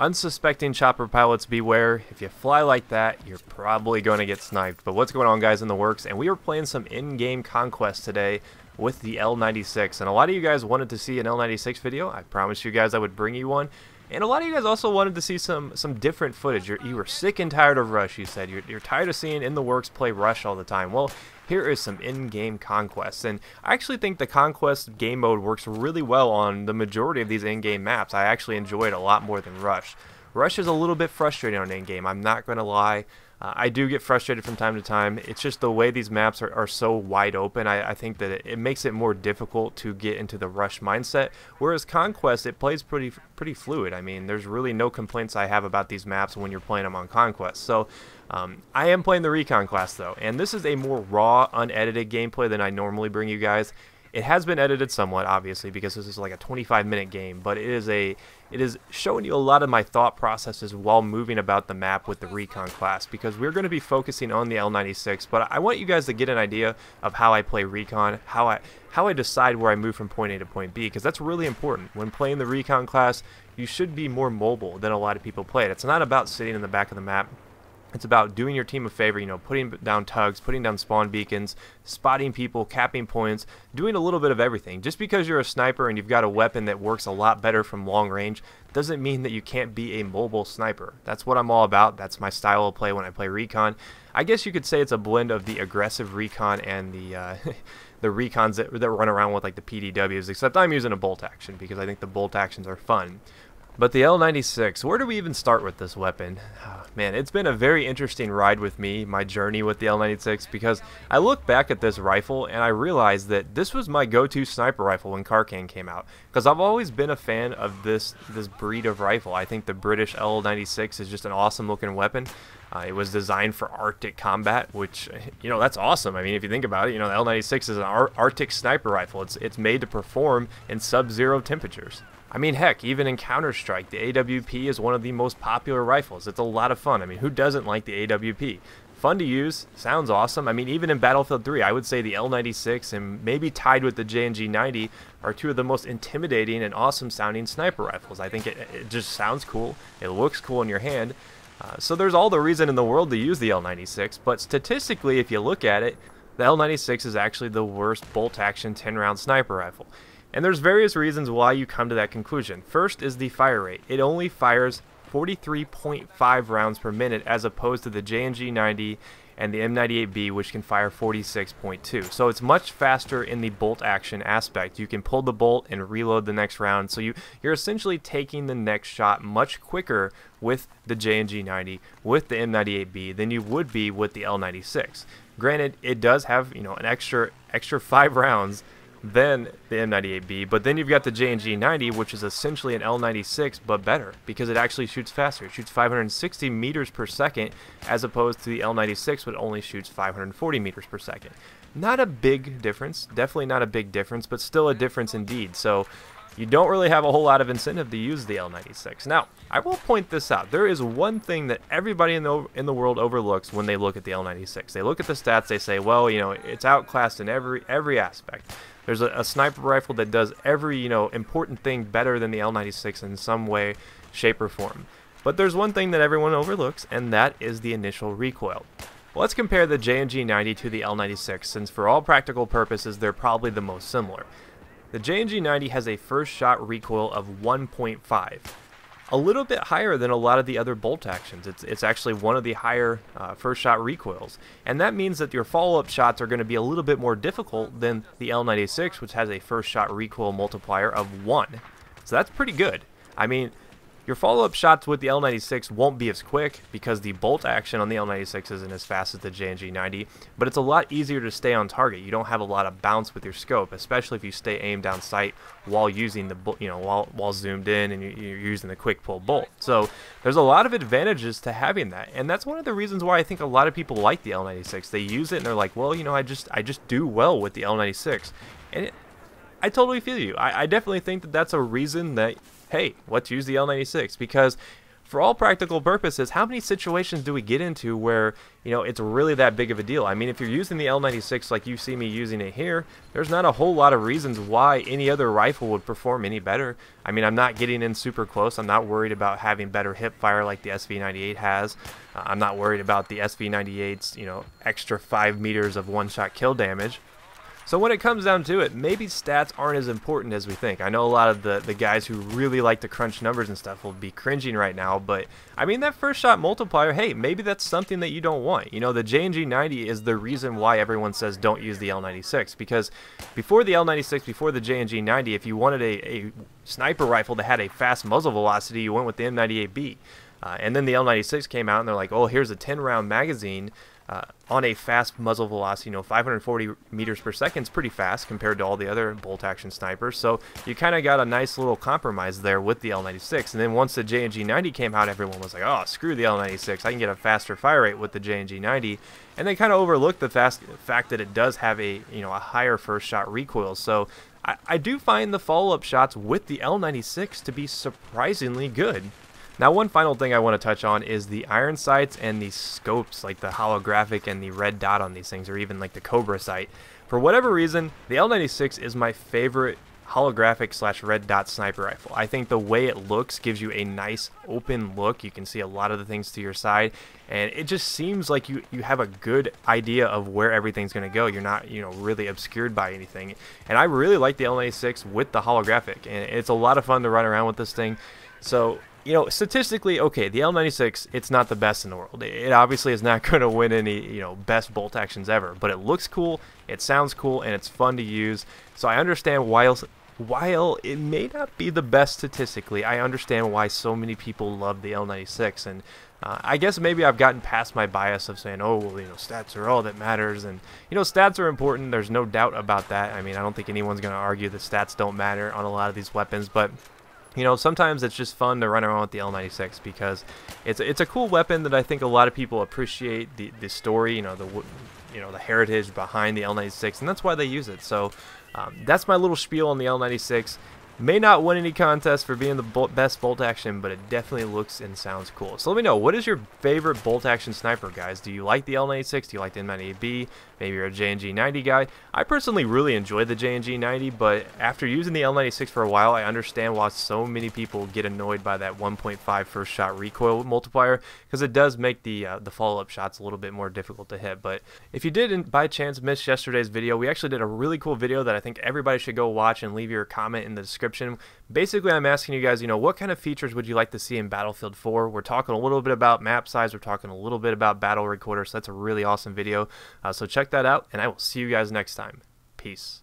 Unsuspecting chopper pilots beware. If you fly like that, you're probably going to get sniped. But what's going on, guys, in the works? And we were playing some in-game Conquest today with the L96. And a lot of you guys wanted to see an L96 video. I promised you guys I would bring you one. And a lot of you guys also wanted to see some different footage. You were sick and tired of Rush, you said. You're tired of seeing In the Works play Rush all the time. Well, here is some in-game Conquest. And I actually think the Conquest game mode works really well on the majority of these in-game maps. I actually enjoy it a lot more than Rush. Rush is a little bit frustrating on in-game, I'm not going to lie. I do get frustrated from time to time. It's just the way these maps are so wide open. I think that it makes it more difficult to get into the Rush mindset. Whereas Conquest, it plays pretty fluid. I mean, there's really no complaints I have about these maps when you're playing them on Conquest. So I am playing the Recon class though, and this is a more raw, unedited gameplay than I normally bring you guys. It has been edited somewhat, obviously, because this is like a 25-minute game, but it is showing you a lot of my thought processes while moving about the map with the Recon class, because we're going to be focusing on the L96, but I want you guys to get an idea of how I play Recon, how I decide where I move from point A to point B, because that's really important. When playing the Recon class, you should be more mobile than a lot of people play it. It's not about sitting in the back of the map. It's about doing your team a favor, you know, putting down tugs, putting down spawn beacons, spotting people, capping points, doing a little bit of everything. Just because you're a sniper and you've got a weapon that works a lot better from long range doesn't mean that you can't be a mobile sniper. That's what I'm all about. That's my style of play when I play Recon. I guess you could say it's a blend of the aggressive Recon and the the Recons that run around with like the PDWs, except I'm using a bolt action because I think the bolt actions are fun. But the L96, where do we even start with this weapon? Oh, man, it's been a very interesting ride with me, my journey with the L96, because I look back at this rifle and I realize that this was my go-to sniper rifle when Carcan came out. Because I've always been a fan of this breed of rifle. I think the British L96 is just an awesome looking weapon. It was designed for Arctic combat, which, you know, that's awesome. I mean, if you think about it, you know, the L96 is an Arctic sniper rifle. It's made to perform in sub-zero temperatures. I mean, heck, even in Counter-Strike, the AWP is one of the most popular rifles. It's a lot of fun. I mean, who doesn't like the AWP? Fun to use, sounds awesome. I mean, even in Battlefield 3, I would say the L96 and maybe tied with the JNG 90 are two of the most intimidating and awesome sounding sniper rifles. I think it just sounds cool. It looks cool in your hand. So there's all the reason in the world to use the L96, but statistically, if you look at it, the L96 is actually the worst bolt-action 10-round sniper rifle. And there's various reasons why you come to that conclusion. First is the fire rate. It only fires 43.5 rounds per minute as opposed to the JNG 90 and the M98B, which can fire 46.2. So it's much faster in the bolt action aspect. You can pull the bolt and reload the next round. So you're essentially taking the next shot much quicker with the JNG 90, with the M98B, than you would be with the L96. Granted, it does have, you know, an extra 5 rounds than the M98B, but then you've got the JNG 90, which is essentially an L96 but better because it actually shoots faster. It shoots 560 meters per second as opposed to the L96, which only shoots 540 meters per second. Not a big difference, definitely not a big difference, but still a difference indeed. So you don't really have a whole lot of incentive to use the L96. Now, I will point this out. There is one thing that everybody in the world overlooks when they look at the L96. They look at the stats, they say, well, you know, it's outclassed in every aspect. There's a sniper rifle that does every, you know, important thing better than the L96 in some way, shape, or form. But there's one thing that everyone overlooks, and that is the initial recoil. Well, let's compare the JNG 90 to the L96, since for all practical purposes, they're probably the most similar. The JNG 90 has a first shot recoil of 1.5. A little bit higher than a lot of the other bolt actions. It's actually one of the higher first shot recoils, and that means that your follow-up shots are going to be a little bit more difficult than the L96, which has a first shot recoil multiplier of 1. So that's pretty good. I mean, your follow-up shots with the L96 won't be as quick because the bolt action on the L96 isn't as fast as the JNG 90, but it's a lot easier to stay on target. You don't have a lot of bounce with your scope, especially if you stay aimed down sight while using the, you know, while zoomed in and you're using the quick pull bolt. So there's a lot of advantages to having that, and that's one of the reasons why I think a lot of people like the L96. They use it and they're like, well, you know, I just do well with the L96, and I totally feel you. I definitely think that that's a reason that, hey, let's use the L96, because for all practical purposes, how many situations do we get into where, you know, it's really that big of a deal? I mean, if you're using the L96 like you see me using it here, there's not a whole lot of reasons why any other rifle would perform any better. I mean, I'm not getting in super close. I'm not worried about having better hip fire like the SV98 has. I'm not worried about the SV98's, you know, extra 5 meters of one-shot kill damage. So when it comes down to it, maybe stats aren't as important as we think. I know a lot of the guys who really like to crunch numbers and stuff will be cringing right now, but I mean, that first shot multiplier, hey, maybe that's something that you don't want. You know, the J&G 90 is the reason why everyone says don't use the L96, because before the L96, before the J&G 90, if you wanted a sniper rifle that had a fast muzzle velocity, you went with the M98B. And then the L96 came out and they're like, oh, here's a 10-round magazine on a fast muzzle velocity. You know, 540 meters per second is pretty fast compared to all the other bolt action snipers. So you kind of got a nice little compromise there with the L96. And then once the J&G 90 came out, everyone was like, oh, screw the L96. I can get a faster fire rate with the J&G 90. And they kind of overlooked the fact that it does have a, you know, a higher first shot recoil. So I do find the follow-up shots with the L96 to be surprisingly good. Now, one final thing I want to touch on is the iron sights and the scopes, like the holographic and the red dot on these things, or even like the Cobra sight. For whatever reason, the L96 is my favorite holographic / red dot sniper rifle. I think the way it looks gives you a nice open look. You can see a lot of the things to your side, and it just seems like you have a good idea of where everything's going to go. You're not, you know, really obscured by anything. And I really like the L96 with the holographic, and it's a lot of fun to run around with this thing. So, you know, statistically, okay, the L96, it's not the best in the world. It obviously is not going to win any, you know, best bolt actions ever, but it looks cool, it sounds cool, and it's fun to use. So I understand while it may not be the best statistically, I understand why so many people love the L96. And I guess maybe I've gotten past my bias of saying, oh, well, you know, stats are all that matters. And, you know, stats are important. There's no doubt about that. I mean, I don't think anyone's going to argue that stats don't matter on a lot of these weapons, but you know, sometimes it's just fun to run around with the L96 because it's a cool weapon that I think a lot of people appreciate the story, you know, the heritage behind the L96, and that's why they use it. So that's my little spiel on the L96. May not win any contest for being the best bolt action, but it definitely looks and sounds cool. So let me know, what is your favorite bolt action sniper, guys? Do you like the L96? Do you like the M98B? Maybe you're a J&G 90 guy. I personally really enjoy the J&G 90, but after using the L96 for a while, I understand why so many people get annoyed by that 1.5 first shot recoil multiplier, because it does make the follow-up shots a little bit more difficult to hit. But if you did by chance miss yesterday's video, we actually did a really cool video that I think everybody should go watch, and leave your comment in the description. Basically, I'm asking you guys, you know, what kind of features would you like to see in Battlefield 4? We're talking a little bit about map size, we're talking a little bit about battle recorder, so that's a really awesome video. So check that out, and I will see you guys next time. Peace.